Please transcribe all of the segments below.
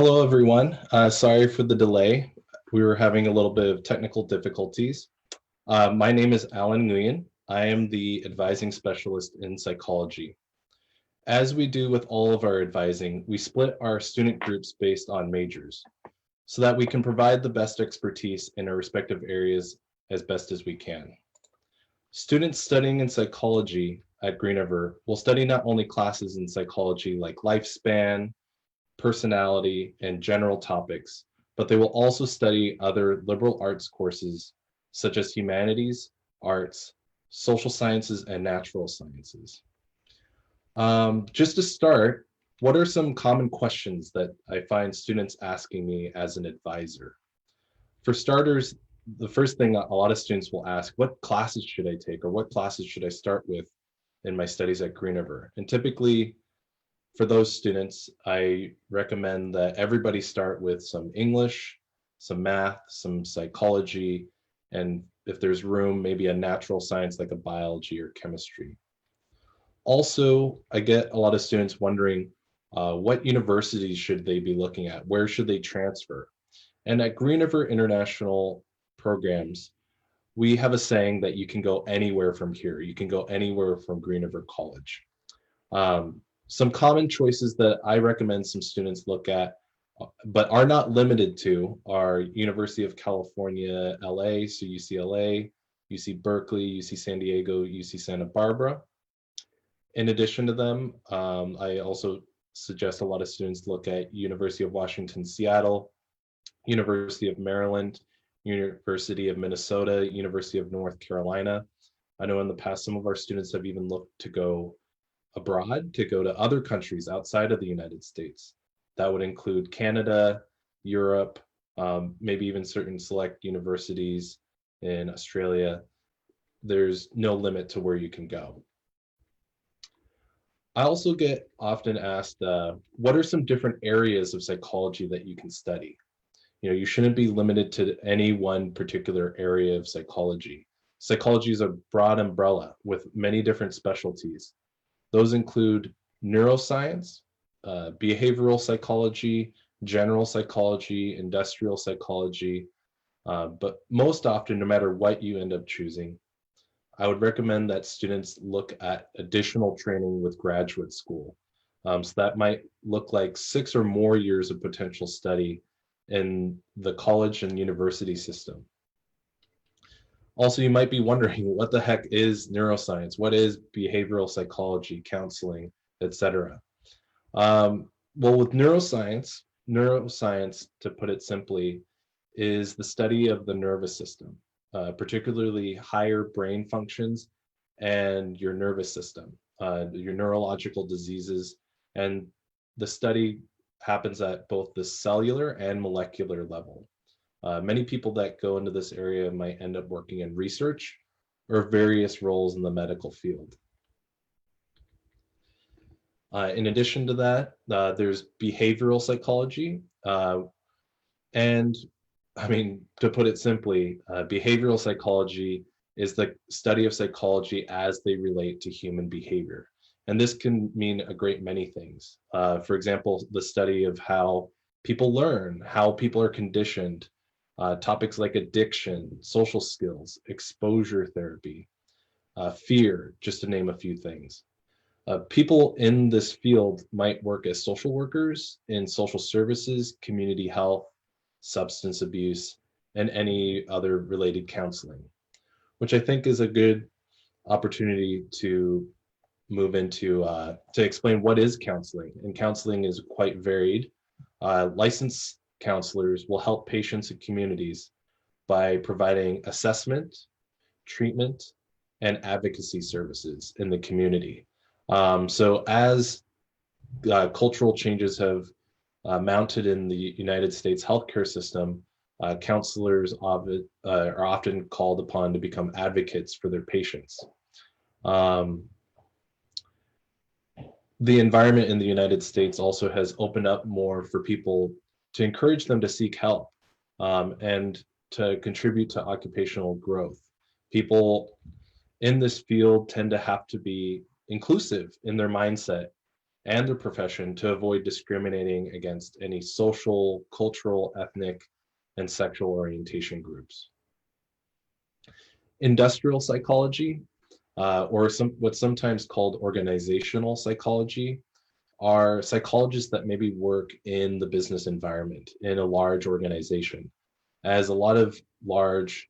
Hello, everyone. Sorry for the delay. We were having a little bit of technical difficulties. My name is Alan Nguyen. I am the advising specialist in psychology. As we do with all of our advising, we split our student groups based on majors so that we can provide the best expertise in our respective areas as best as we can. Students studying in psychology at Green River will study not only classes in psychology like lifespan, personality, and general topics, but they will also study other liberal arts courses such as humanities, arts, social sciences, and natural sciences. Just to start, what are some common questions that I find students asking me as an advisor? For starters, the first thing a lot of students will ask, what classes should I take or what classes should I start with in my studies at Green River? And typically for those students, I recommend that everybody start with some English, some math, some psychology, and if there's room, maybe a natural science like a biology or chemistry. Also, I get a lot of students wondering what universities should they be looking at? Where should they transfer? And at Green River International Programs, we have a saying that you can go anywhere from here. You can go anywhere from Green River College. Some common choices that I recommend some students look at, but are not limited to, are University of California, LA, so UCLA, UC Berkeley, UC San Diego, UC Santa Barbara. In addition to them, I also suggest a lot of students look at University of Washington, Seattle, University of Maryland, University of Minnesota, University of North Carolina. I know in the past, some of our students have even looked to go abroad, to go to other countries outside of the United States. That would include Canada, Europe, maybe even certain select universities in Australia. There's no limit to where you can go. I also get often asked, what are some different areas of psychology that you can study? You know, you shouldn't be limited to any one particular area of psychology. Psychology is a broad umbrella with many different specialties. Those include neuroscience, behavioral psychology, general psychology, industrial psychology, but most often, no matter what you end up choosing, I would recommend that students look at additional training with graduate school. So that might look like 6 or more years of potential study in the college and university system. Also, you might be wondering, what the heck is neuroscience? What is behavioral psychology, counseling, etc.? Well, with neuroscience, to put it simply, is the study of the nervous system, particularly higher brain functions and your nervous system, your neurological diseases. And the study happens at both the cellular and molecular level. Many people that go into this area might end up working in research or various roles in the medical field. In addition to that, there's behavioral psychology. And I mean, to put it simply, behavioral psychology is the study of psychology as they relate to human behavior. And this can mean a great many things. For example, the study of how people learn, how people are conditioned, topics like addiction, social skills, exposure therapy, fear, just to name a few things. People in this field might work as social workers in social services, community health, substance abuse, and any other related counseling, which I think is a good opportunity to move into to explain what is counseling. And counseling is quite varied. Licensed counselors will help patients and communities by providing assessment, treatment, and advocacy services in the community. So as cultural changes have mounted in the United States healthcare system, counselors are often called upon to become advocates for their patients. The environment in the United States also has opened up more for people to encourage them to seek help and to contribute to occupational growth. People in this field tend to have to be inclusive in their mindset and their profession to avoid discriminating against any social, cultural, ethnic, and sexual orientation groups. Industrial psychology, or what's sometimes called organizational psychology, are psychologists that maybe work in the business environment in a large organization. As a lot of large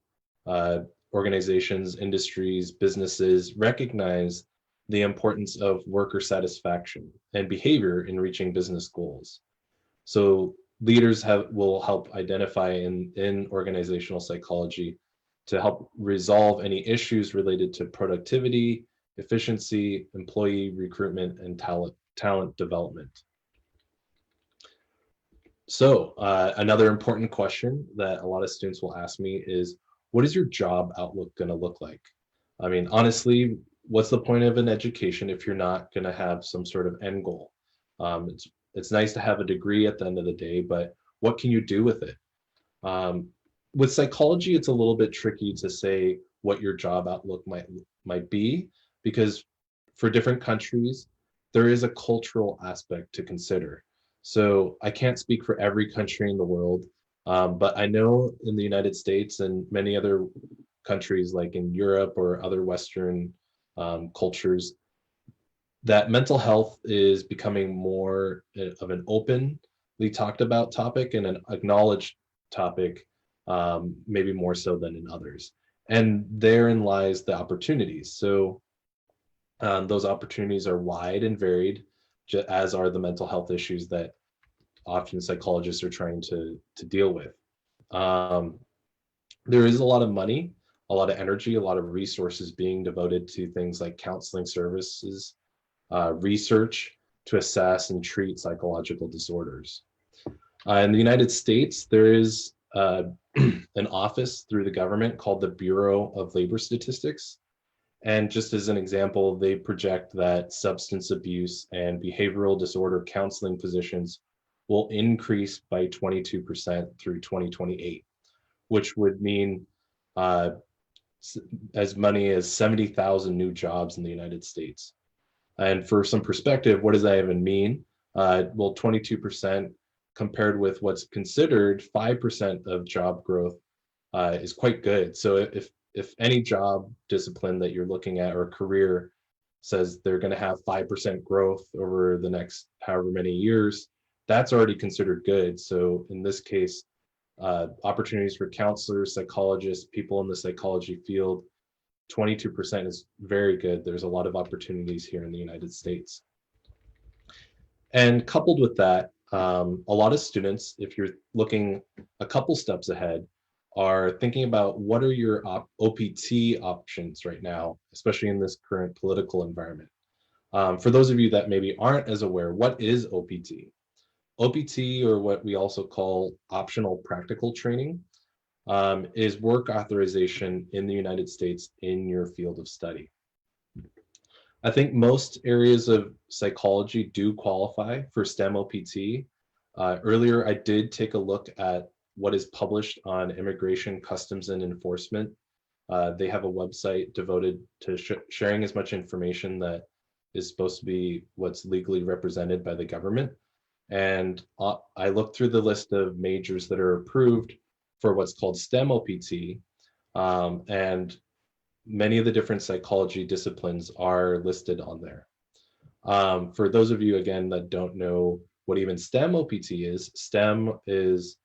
organizations, industries, businesses recognize the importance of worker satisfaction and behavior in reaching business goals. So leaders will help identify in organizational psychology to help resolve any issues related to productivity, efficiency, employee recruitment, and talent development. So another important question that a lot of students will ask me is, what is your job outlook going to look like? I mean, honestly, what's the point of an education if you're not going to have some sort of end goal? It's nice to have a degree at the end of the day, but what can you do with it? With psychology, it's a little bit tricky to say what your job outlook might be, because for different countries, there is a cultural aspect to consider. So I can't speak for every country in the world, but I know in the United States and many other countries like in Europe or other Western cultures, that mental health is becoming more of an openly talked about topic and an acknowledged topic, maybe more so than in others. And therein lies the opportunities. So those opportunities are wide and varied, as are the mental health issues that often psychologists are trying to deal with. There is a lot of money, a lot of energy, a lot of resources being devoted to things like counseling services, research to assess and treat psychological disorders. In the United States, there is an office through the government called the Bureau of Labor Statistics. And just as an example, they project that substance abuse and behavioral disorder counseling positions will increase by 22% through 2028, which would mean as many as 70,000 new jobs in the United States. And for some perspective, what does that even mean? Well, 22% compared with what's considered 5% of job growth is quite good. So if any job discipline that you're looking at or career says they're going to have 5% growth over the next however many years, that's already considered good. So in this case, opportunities for counselors, psychologists, people in the psychology field, 22% is very good. There's a lot of opportunities here in the United States. And coupled with that, a lot of students, if you're looking a couple steps ahead, are thinking about what are your OPT options right now, especially in this current political environment. For those of you that maybe aren't as aware, what is OPT? OPT, or what we also call optional practical training, is work authorization in the United States in your field of study. I think most areas of psychology do qualify for STEM OPT. Earlier, I did take a look at what is published on Immigration, Customs, and Enforcement. They have a website devoted to sharing as much information that is supposed to be what's legally represented by the government. And I looked through the list of majors that are approved for what's called STEM OPT, and many of the different psychology disciplines are listed on there. For those of you, again, that don't know what even STEM OPT is, STEM is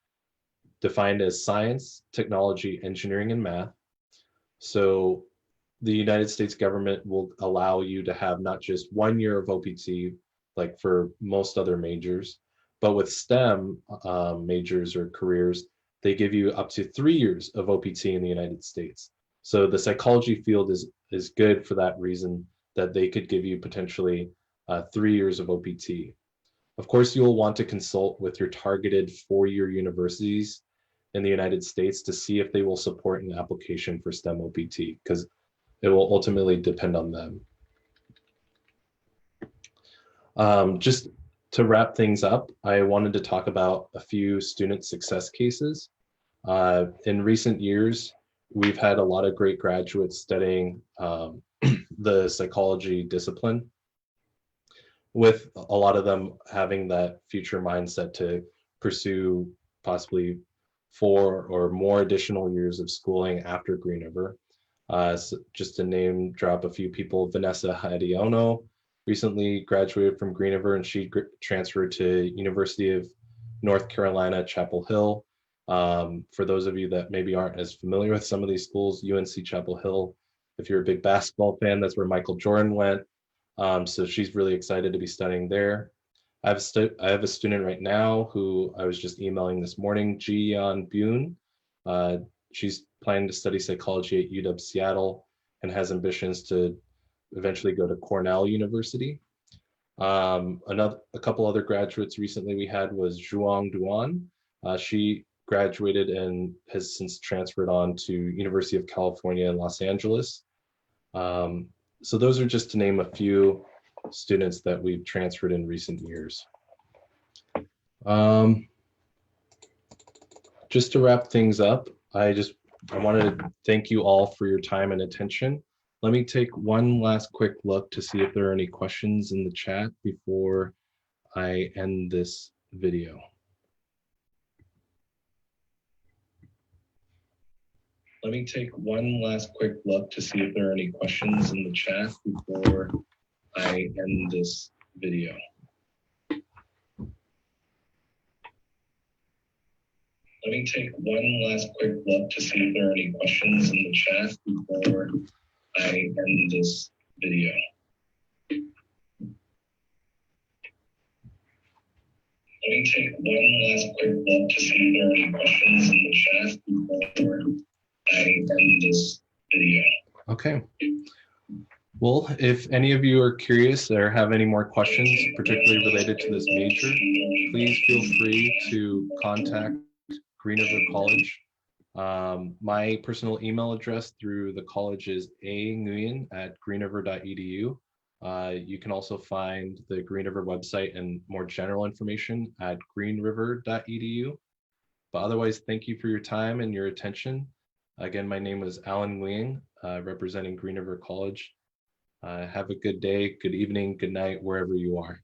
defined as science, technology, engineering, and math. So the United States government will allow you to have not just 1 year of OPT, like for most other majors, but with STEM majors or careers, they give you up to 3 years of OPT in the United States. So the psychology field is good for that reason, that they could give you potentially 3 years of OPT. Of course, you'll want to consult with your targeted 4-year universities in the United States to see if they will support an application for STEM OPT, because it will ultimately depend on them. Just to wrap things up, I wanted to talk about a few student success cases. In recent years, we've had a lot of great graduates studying the psychology discipline. with a lot of them having that future mindset to pursue possibly 4 or more additional years of schooling after Green River. So just to name drop a few people, Vanessa Hadiono recently graduated from Green River, and she transferred to University of North Carolina, Chapel Hill. For those of you that maybe aren't as familiar with some of these schools, UNC Chapel Hill, if you're a big basketball fan, that's where Michael Jordan went. So she's really excited to be studying there. I have a student right now who I was just emailing this morning, Ji-Yeon Byun. She's planning to study psychology at UW Seattle and has ambitions to eventually go to Cornell University. A couple other graduates recently we had was Zhuang Duan. She graduated and has since transferred on to University of California in Los Angeles. So those are just to name a few students that we've transferred in recent years. Just to wrap things up, I wanted to thank you all for your time and attention. Let me take one last quick look to see if there are any questions in the chat before I end this video. Let me take one last quick look to see if there are any questions in the chat before I end this video. Let me take one last quick look to see if there are any questions in the chat before I end this video. Let me take one last quick look to see if there are any questions in the chat before I end this video. Okay. Well, if any of you are curious or have any more questions, particularly related to this major, please feel free to contact Green River College. My personal email address through the college is anguyen@greenriver.edu. You can also find the Green River website and more general information at greenriver.edu. But otherwise, thank you for your time and your attention. Again, my name is Alan Nguyen, representing Green River College. Have a good day, good evening, good night, wherever you are.